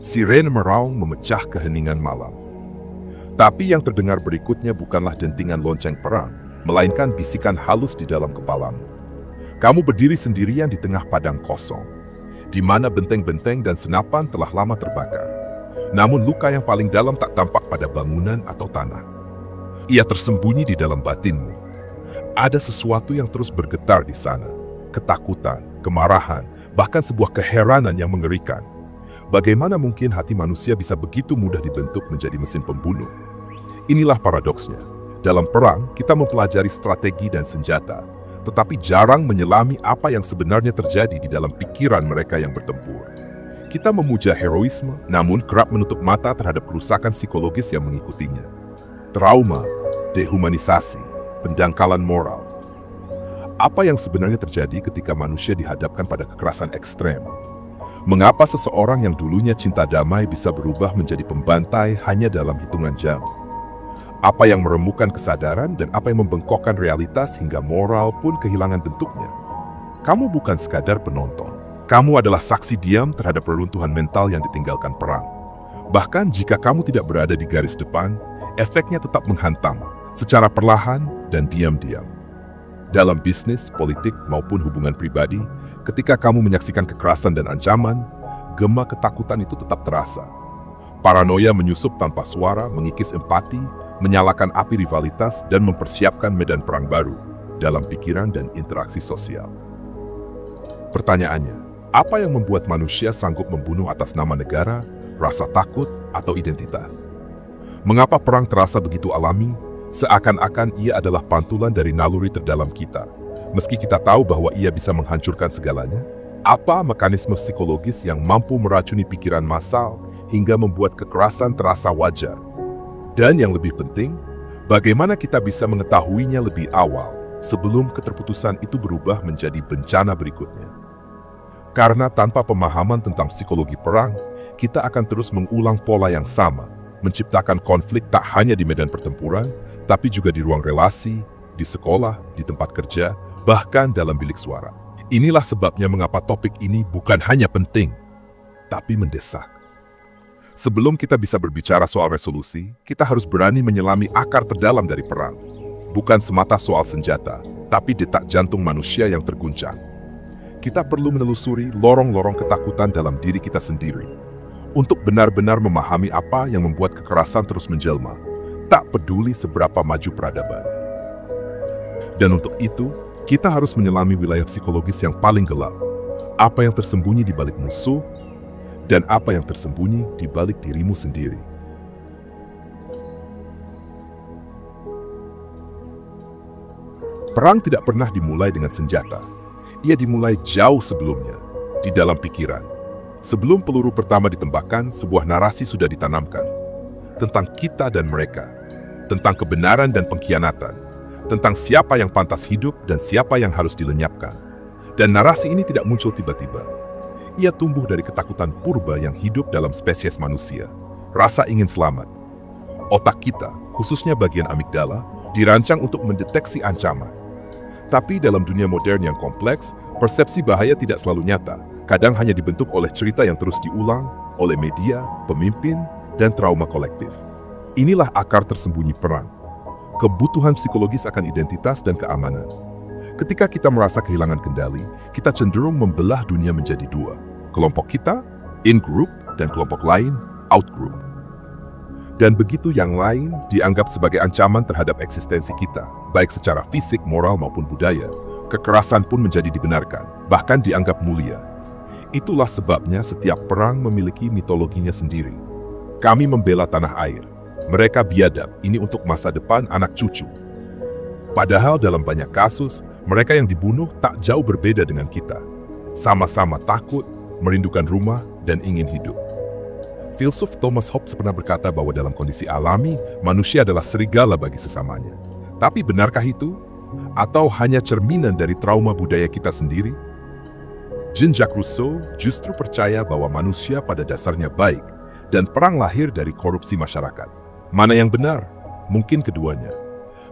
Sirene meraung memecah keheningan malam. Tapi yang terdengar berikutnya bukanlah dentingan lonceng perang, melainkan bisikan halus di dalam kepalamu. Kamu berdiri sendirian di tengah padang kosong, di mana benteng-benteng dan senapan telah lama terbakar. Namun luka yang paling dalam tak tampak pada bangunan atau tanah. Ia tersembunyi di dalam batinmu. Ada sesuatu yang terus bergetar di sana. Ketakutan, kemarahan, bahkan sebuah keheranan yang mengerikan. Bagaimana mungkin hati manusia bisa begitu mudah dibentuk menjadi mesin pembunuh? Inilah paradoksnya. Dalam perang, kita mempelajari strategi dan senjata, tetapi jarang menyelami apa yang sebenarnya terjadi di dalam pikiran mereka yang bertempur. Kita memuja heroisme, namun kerap menutup mata terhadap kerusakan psikologis yang mengikutinya. Trauma, dehumanisasi, pendangkalan moral. Apa yang sebenarnya terjadi ketika manusia dihadapkan pada kekerasan ekstrem? Mengapa seseorang yang dulunya cinta damai bisa berubah menjadi pembantai hanya dalam hitungan jam? Apa yang meremukkan kesadaran dan apa yang membengkokkan realitas hingga moral pun kehilangan bentuknya? Kamu bukan sekadar penonton. Kamu adalah saksi diam terhadap reruntuhan mental yang ditinggalkan perang. Bahkan jika kamu tidak berada di garis depan, efeknya tetap menghantam secara perlahan dan diam-diam. Dalam bisnis, politik, maupun hubungan pribadi, ketika kamu menyaksikan kekerasan dan ancaman, gema ketakutan itu tetap terasa. Paranoia menyusup tanpa suara, mengikis empati, menyalakan api rivalitas, dan mempersiapkan medan perang baru dalam pikiran dan interaksi sosial. Pertanyaannya, apa yang membuat manusia sanggup membunuh atas nama negara, rasa takut, atau identitas? Mengapa perang terasa begitu alami, seakan-akan ia adalah pantulan dari naluri terdalam kita? Meski kita tahu bahwa ia bisa menghancurkan segalanya, apa mekanisme psikologis yang mampu meracuni pikiran massal hingga membuat kekerasan terasa wajar? Dan yang lebih penting, bagaimana kita bisa mengetahuinya lebih awal sebelum keterputusan itu berubah menjadi bencana berikutnya? Karena tanpa pemahaman tentang psikologi perang, kita akan terus mengulang pola yang sama, menciptakan konflik tak hanya di medan pertempuran, tapi juga di ruang relasi, di sekolah, di tempat kerja, bahkan dalam bilik suara. Inilah sebabnya mengapa topik ini bukan hanya penting, tapi mendesak. Sebelum kita bisa berbicara soal resolusi, kita harus berani menyelami akar terdalam dari perang. Bukan semata soal senjata, tapi detak jantung manusia yang terguncang. Kita perlu menelusuri lorong-lorong ketakutan dalam diri kita sendiri, untuk benar-benar memahami apa yang membuat kekerasan terus menjelma, tak peduli seberapa maju peradaban. Dan untuk itu, kita harus menyelami wilayah psikologis yang paling gelap. Apa yang tersembunyi di balik musuh, dan apa yang tersembunyi di balik dirimu sendiri. Perang tidak pernah dimulai dengan senjata. Ia dimulai jauh sebelumnya, di dalam pikiran. Sebelum peluru pertama ditembakkan, sebuah narasi sudah ditanamkan. Tentang kita dan mereka. Tentang kebenaran dan pengkhianatan. Tentang siapa yang pantas hidup dan siapa yang harus dilenyapkan. Dan narasi ini tidak muncul tiba-tiba. Ia tumbuh dari ketakutan purba yang hidup dalam spesies manusia. Rasa ingin selamat. Otak kita, khususnya bagian amigdala, dirancang untuk mendeteksi ancaman. Tapi dalam dunia modern yang kompleks, persepsi bahaya tidak selalu nyata. Kadang hanya dibentuk oleh cerita yang terus diulang, oleh media, pemimpin, dan trauma kolektif. Inilah akar tersembunyi perang. Kebutuhan psikologis akan identitas dan keamanan. Ketika kita merasa kehilangan kendali, kita cenderung membelah dunia menjadi dua. Kelompok kita, in-group, dan kelompok lain, out-group. Dan begitu yang lain dianggap sebagai ancaman terhadap eksistensi kita, baik secara fisik, moral, maupun budaya. Kekerasan pun menjadi dibenarkan, bahkan dianggap mulia. Itulah sebabnya setiap perang memiliki mitologinya sendiri. Kami membela tanah air. Mereka biadab, ini untuk masa depan anak cucu. Padahal dalam banyak kasus, mereka yang dibunuh tak jauh berbeda dengan kita. Sama-sama takut, merindukan rumah, dan ingin hidup. Filsuf Thomas Hobbes pernah berkata bahwa dalam kondisi alami, manusia adalah serigala bagi sesamanya. Tapi benarkah itu? Atau hanya cerminan dari trauma budaya kita sendiri? Jean-Jacques Rousseau justru percaya bahwa manusia pada dasarnya baik, dan perang lahir dari korupsi masyarakat. Mana yang benar? Mungkin keduanya.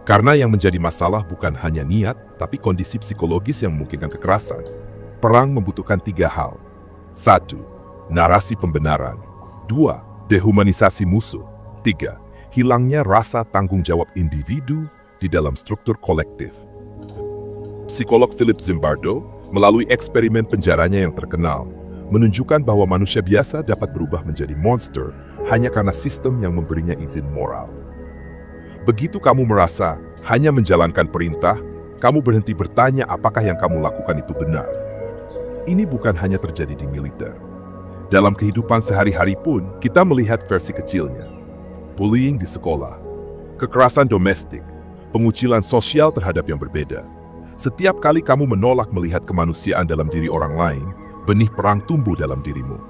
Karena yang menjadi masalah bukan hanya niat, tapi kondisi psikologis yang memungkinkan kekerasan. Perang membutuhkan 3 hal. 1. Narasi pembenaran. 2. Dehumanisasi musuh. 3. Hilangnya rasa tanggung jawab individu di dalam struktur kolektif. Psikolog Philip Zimbardo, melalui eksperimen penjaranya yang terkenal, menunjukkan bahwa manusia biasa dapat berubah menjadi monster hanya karena sistem yang memberinya izin moral. Begitu kamu merasa hanya menjalankan perintah, kamu berhenti bertanya apakah yang kamu lakukan itu benar. Ini bukan hanya terjadi di militer. Dalam kehidupan sehari-hari pun, kita melihat versi kecilnya. Bullying di sekolah, kekerasan domestik, pengucilan sosial terhadap yang berbeda. Setiap kali kamu menolak melihat kemanusiaan dalam diri orang lain, benih perang tumbuh dalam dirimu.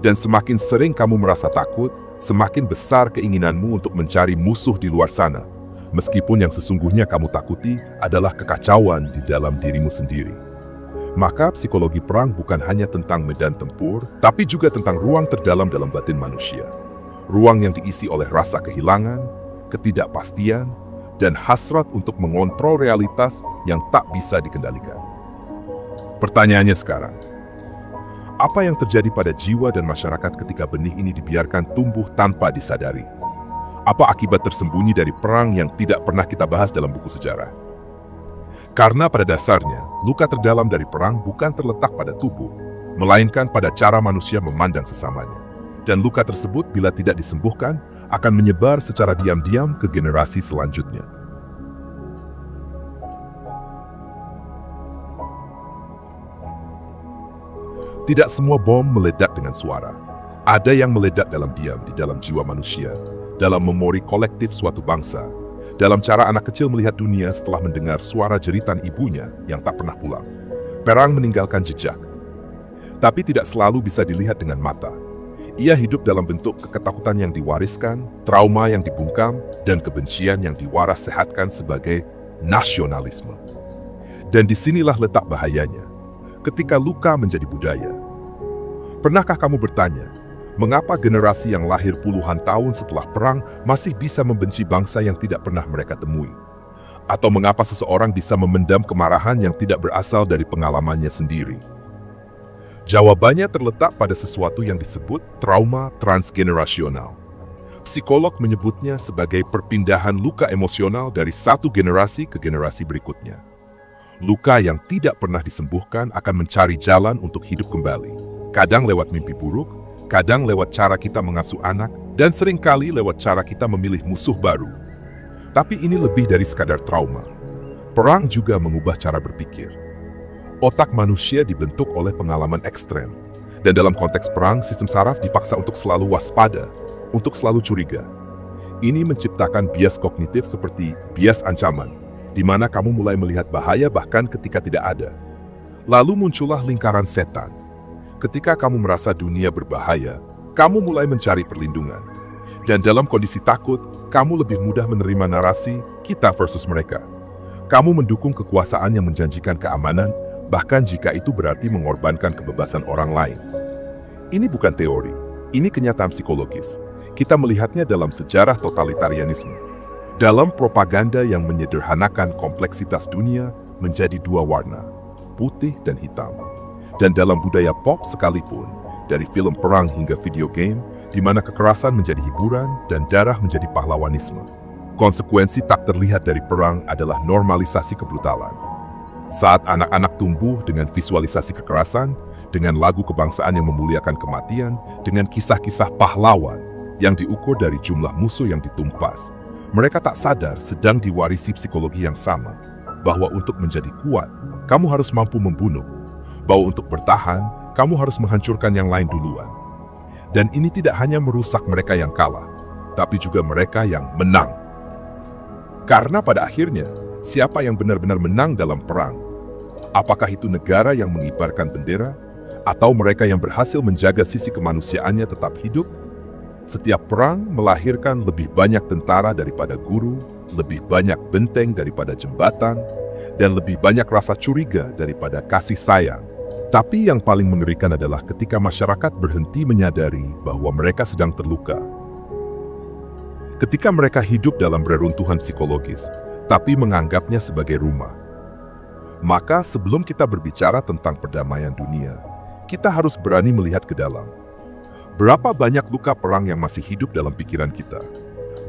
Dan semakin sering kamu merasa takut, semakin besar keinginanmu untuk mencari musuh di luar sana. Meskipun yang sesungguhnya kamu takuti adalah kekacauan di dalam dirimu sendiri. Maka psikologi perang bukan hanya tentang medan tempur, tapi juga tentang ruang terdalam dalam batin manusia. Ruang yang diisi oleh rasa kehilangan, ketidakpastian, dan hasrat untuk mengontrol realitas yang tak bisa dikendalikan. Pertanyaannya sekarang, apa yang terjadi pada jiwa dan masyarakat ketika benih ini dibiarkan tumbuh tanpa disadari? Apa akibat tersembunyi dari perang yang tidak pernah kita bahas dalam buku sejarah? Karena pada dasarnya, luka terdalam dari perang bukan terletak pada tubuh, melainkan pada cara manusia memandang sesamanya. Dan luka tersebut bila tidak disembuhkan, akan menyebar secara diam-diam ke generasi selanjutnya. Tidak semua bom meledak dengan suara. Ada yang meledak dalam diam di dalam jiwa manusia, dalam memori kolektif suatu bangsa, dalam cara anak kecil melihat dunia setelah mendengar suara jeritan ibunya yang tak pernah pulang. Perang meninggalkan jejak, tapi tidak selalu bisa dilihat dengan mata. Ia hidup dalam bentuk ketakutan yang diwariskan, trauma yang dibungkam, dan kebencian yang diwaras sehatkan sebagai nasionalisme. Dan disinilah letak bahayanya, ketika luka menjadi budaya. Pernahkah kamu bertanya, mengapa generasi yang lahir puluhan tahun setelah perang masih bisa membenci bangsa yang tidak pernah mereka temui? Atau mengapa seseorang bisa memendam kemarahan yang tidak berasal dari pengalamannya sendiri? Jawabannya terletak pada sesuatu yang disebut trauma transgenerasional. Psikolog menyebutnya sebagai perpindahan luka emosional dari satu generasi ke generasi berikutnya. Luka yang tidak pernah disembuhkan akan mencari jalan untuk hidup kembali. Kadang lewat mimpi buruk, kadang lewat cara kita mengasuh anak, dan seringkali lewat cara kita memilih musuh baru. Tapi ini lebih dari sekadar trauma. Perang juga mengubah cara berpikir. Otak manusia dibentuk oleh pengalaman ekstrem. Dan dalam konteks perang, sistem saraf dipaksa untuk selalu waspada, untuk selalu curiga. Ini menciptakan bias kognitif seperti bias ancaman, di mana kamu mulai melihat bahaya bahkan ketika tidak ada. Lalu muncullah lingkaran setan. Ketika kamu merasa dunia berbahaya, kamu mulai mencari perlindungan. Dan dalam kondisi takut, kamu lebih mudah menerima narasi kita versus mereka. Kamu mendukung kekuasaan yang menjanjikan keamanan, bahkan jika itu berarti mengorbankan kebebasan orang lain. Ini bukan teori, ini kenyataan psikologis. Kita melihatnya dalam sejarah totalitarianisme. Dalam propaganda yang menyederhanakan kompleksitas dunia menjadi dua warna, putih dan hitam. Dan dalam budaya pop sekalipun, dari film perang hingga video game, di mana kekerasan menjadi hiburan dan darah menjadi pahlawanisme. Konsekuensi tak terlihat dari perang adalah normalisasi kebrutalan. Saat anak-anak tumbuh dengan visualisasi kekerasan, dengan lagu kebangsaan yang memuliakan kematian, dengan kisah-kisah pahlawan yang diukur dari jumlah musuh yang ditumpas, mereka tak sadar sedang diwarisi psikologi yang sama, bahwa untuk menjadi kuat, kamu harus mampu membunuh, bahwa untuk bertahan, kamu harus menghancurkan yang lain duluan. Dan ini tidak hanya merusak mereka yang kalah, tapi juga mereka yang menang. Karena pada akhirnya, siapa yang benar-benar menang dalam perang? Apakah itu negara yang mengibarkan bendera? Atau mereka yang berhasil menjaga sisi kemanusiaannya tetap hidup? Setiap perang melahirkan lebih banyak tentara daripada guru, lebih banyak benteng daripada jembatan, dan lebih banyak rasa curiga daripada kasih sayang. Tapi yang paling mengerikan adalah ketika masyarakat berhenti menyadari bahwa mereka sedang terluka. Ketika mereka hidup dalam reruntuhan psikologis, tapi menganggapnya sebagai rumah. Maka sebelum kita berbicara tentang perdamaian dunia, kita harus berani melihat ke dalam. Berapa banyak luka perang yang masih hidup dalam pikiran kita?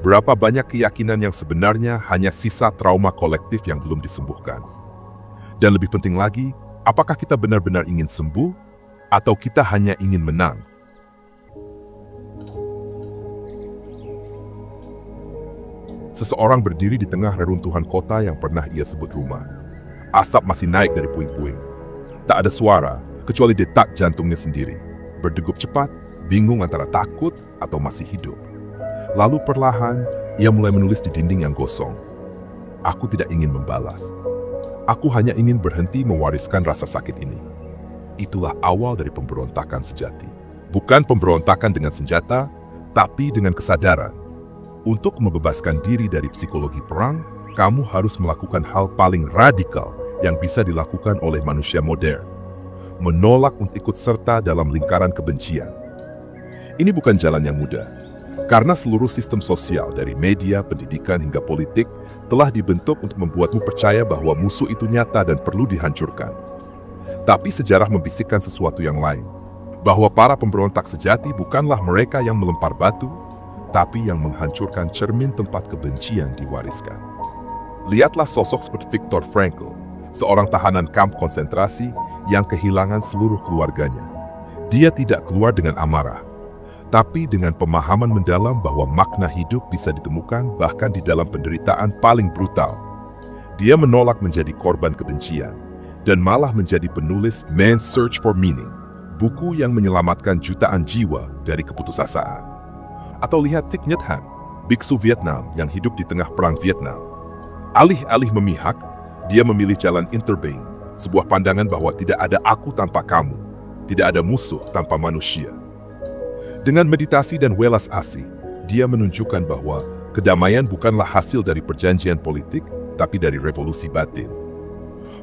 Berapa banyak keyakinan yang sebenarnya hanya sisa trauma kolektif yang belum disembuhkan? Dan lebih penting lagi, apakah kita benar-benar ingin sembuh atau kita hanya ingin menang? Seseorang berdiri di tengah reruntuhan kota yang pernah ia sebut rumah. Asap masih naik dari puing-puing. Tak ada suara, kecuali detak jantungnya sendiri. Berdegup cepat, bingung antara takut atau masih hidup. Lalu perlahan, ia mulai menulis di dinding yang gosong. Aku tidak ingin membalas. Aku hanya ingin berhenti mewariskan rasa sakit ini. Itulah awal dari pemberontakan sejati. Bukan pemberontakan dengan senjata, tapi dengan kesadaran. Untuk membebaskan diri dari psikologi perang, kamu harus melakukan hal paling radikal yang bisa dilakukan oleh manusia modern. Menolak untuk ikut serta dalam lingkaran kebencian. Ini bukan jalan yang mudah, karena seluruh sistem sosial dari media, pendidikan hingga politik telah dibentuk untuk membuatmu percaya bahwa musuh itu nyata dan perlu dihancurkan. Tapi sejarah membisikkan sesuatu yang lain, bahwa para pemberontak sejati bukanlah mereka yang melempar batu, tapi yang menghancurkan cermin tempat kebencian diwariskan. Lihatlah sosok seperti Viktor Frankl, seorang tahanan kamp konsentrasi yang kehilangan seluruh keluarganya. Dia tidak keluar dengan amarah, tapi dengan pemahaman mendalam bahwa makna hidup bisa ditemukan bahkan di dalam penderitaan paling brutal. Dia menolak menjadi korban kebencian, dan malah menjadi penulis Man's Search for Meaning, buku yang menyelamatkan jutaan jiwa dari keputusasaan. Atau lihat Thich Nhat Hanh, biksu Vietnam yang hidup di tengah perang Vietnam. Alih-alih memihak, dia memilih jalan interbeing, sebuah pandangan bahwa tidak ada aku tanpa kamu, tidak ada musuh tanpa manusia. Dengan meditasi dan welas asih, dia menunjukkan bahwa kedamaian bukanlah hasil dari perjanjian politik, tapi dari revolusi batin.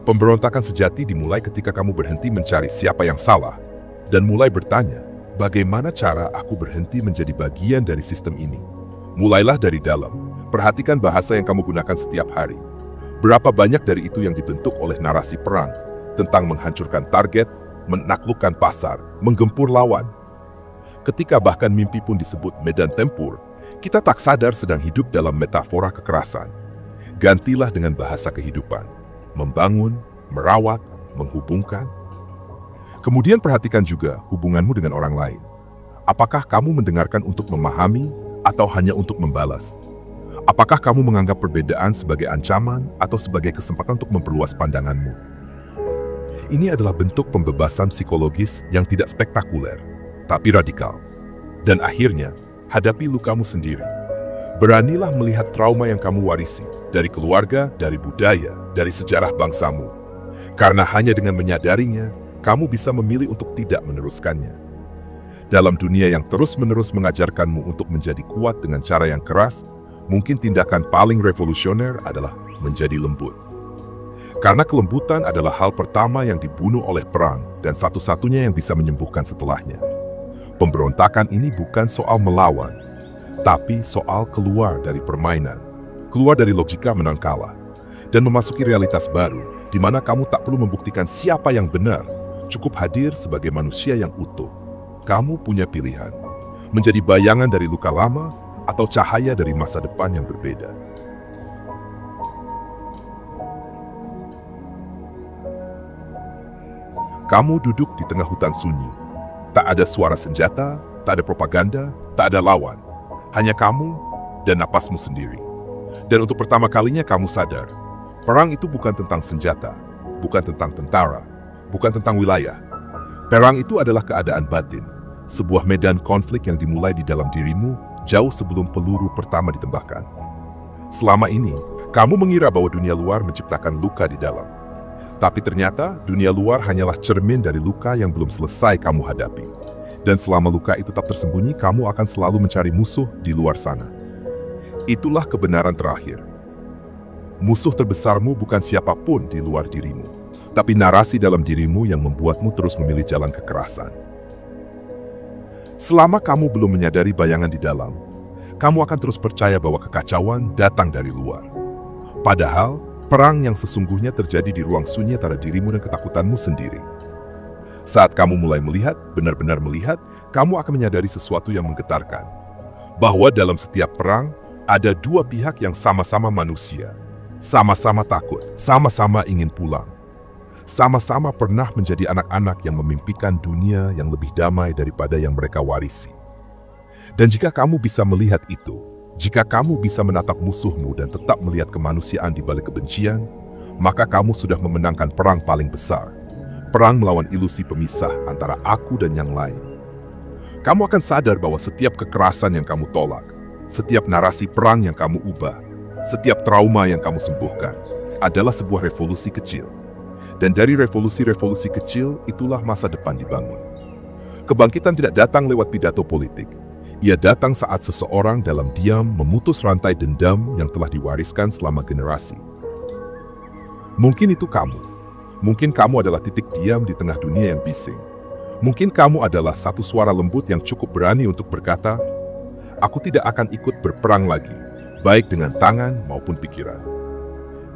Pemberontakan sejati dimulai ketika kamu berhenti mencari siapa yang salah, dan mulai bertanya, bagaimana cara aku berhenti menjadi bagian dari sistem ini? Mulailah dari dalam. Perhatikan bahasa yang kamu gunakan setiap hari. Berapa banyak dari itu yang dibentuk oleh narasi perang, tentang menghancurkan target, menaklukkan pasar, menggempur lawan. Ketika bahkan mimpi pun disebut medan tempur, kita tak sadar sedang hidup dalam metafora kekerasan. Gantilah dengan bahasa kehidupan. Membangun, merawat, menghubungkan. Kemudian perhatikan juga hubunganmu dengan orang lain. Apakah kamu mendengarkan untuk memahami atau hanya untuk membalas? Apakah kamu menganggap perbedaan sebagai ancaman atau sebagai kesempatan untuk memperluas pandanganmu? Ini adalah bentuk pembebasan psikologis yang tidak spektakuler, tapi radikal. Dan akhirnya, hadapi lukamu sendiri. Beranilah melihat trauma yang kamu warisi dari keluarga, dari budaya, dari sejarah bangsamu. Karena hanya dengan menyadarinya, kamu bisa memilih untuk tidak meneruskannya. Dalam dunia yang terus-menerus mengajarkanmu untuk menjadi kuat dengan cara yang keras, mungkin tindakan paling revolusioner adalah menjadi lembut. Karena kelembutan adalah hal pertama yang dibunuh oleh perang dan satu-satunya yang bisa menyembuhkan setelahnya. Pemberontakan ini bukan soal melawan, tapi soal keluar dari permainan, keluar dari logika menang kalah, dan memasuki realitas baru di mana kamu tak perlu membuktikan siapa yang benar, cukup hadir sebagai manusia yang utuh. Kamu punya pilihan, menjadi bayangan dari luka lama atau cahaya dari masa depan yang berbeda. Kamu duduk di tengah hutan sunyi. Tak ada suara senjata, tak ada propaganda, tak ada lawan. Hanya kamu dan napasmu sendiri. Dan untuk pertama kalinya kamu sadar, perang itu bukan tentang senjata, bukan tentang tentara, bukan tentang wilayah. Perang itu adalah keadaan batin, sebuah medan konflik yang dimulai di dalam dirimu jauh sebelum peluru pertama ditembakkan. Selama ini, kamu mengira bahwa dunia luar menciptakan luka di dalam. Tapi ternyata dunia luar hanyalah cermin dari luka yang belum selesai kamu hadapi. Dan selama luka itu tetap tersembunyi, kamu akan selalu mencari musuh di luar sana. Itulah kebenaran terakhir. Musuh terbesarmu bukan siapapun di luar dirimu, tapi narasi dalam dirimu yang membuatmu terus memilih jalan kekerasan. Selama kamu belum menyadari bayangan di dalam, kamu akan terus percaya bahwa kekacauan datang dari luar. Padahal, perang yang sesungguhnya terjadi di ruang sunyi antara dirimu dan ketakutanmu sendiri. Saat kamu mulai melihat, benar-benar melihat, kamu akan menyadari sesuatu yang menggetarkan. Bahwa dalam setiap perang, ada dua pihak yang sama-sama manusia. Sama-sama takut, sama-sama ingin pulang. Sama-sama pernah menjadi anak-anak yang memimpikan dunia yang lebih damai daripada yang mereka warisi. Dan jika kamu bisa melihat itu, jika kamu bisa menatap musuhmu dan tetap melihat kemanusiaan di balik kebencian, maka kamu sudah memenangkan perang paling besar. Perang melawan ilusi pemisah antara aku dan yang lain. Kamu akan sadar bahwa setiap kekerasan yang kamu tolak, setiap narasi perang yang kamu ubah, setiap trauma yang kamu sembuhkan, adalah sebuah revolusi kecil. Dan dari revolusi-revolusi kecil, itulah masa depan dibangun. Kebangkitan tidak datang lewat pidato politik. Ia datang saat seseorang dalam diam memutus rantai dendam yang telah diwariskan selama generasi. Mungkin itu kamu. Mungkin kamu adalah titik diam di tengah dunia yang bising. Mungkin kamu adalah satu suara lembut yang cukup berani untuk berkata, "Aku tidak akan ikut berperang lagi, baik dengan tangan maupun pikiran."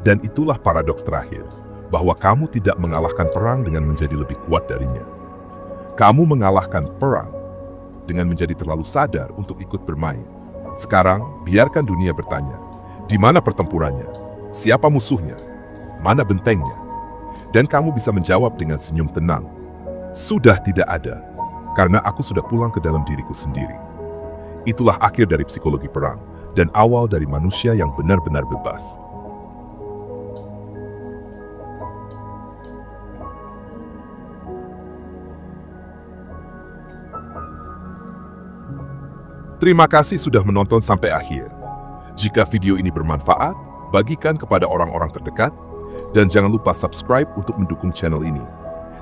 Dan itulah paradoks terakhir, bahwa kamu tidak mengalahkan perang dengan menjadi lebih kuat darinya. Kamu mengalahkan perang dengan menjadi terlalu sadar untuk ikut bermain. Sekarang, biarkan dunia bertanya, di mana pertempurannya? Siapa musuhnya? Mana bentengnya? Dan kamu bisa menjawab dengan senyum tenang, sudah tidak ada, karena aku sudah pulang ke dalam diriku sendiri. Itulah akhir dari psikologi perang, dan awal dari manusia yang benar-benar bebas. Terima kasih sudah menonton sampai akhir. Jika video ini bermanfaat, bagikan kepada orang-orang terdekat, dan jangan lupa subscribe untuk mendukung channel ini.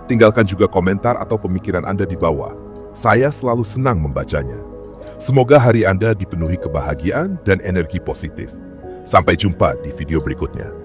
Tinggalkan juga komentar atau pemikiran Anda di bawah. Saya selalu senang membacanya. Semoga hari Anda dipenuhi kebahagiaan dan energi positif. Sampai jumpa di video berikutnya.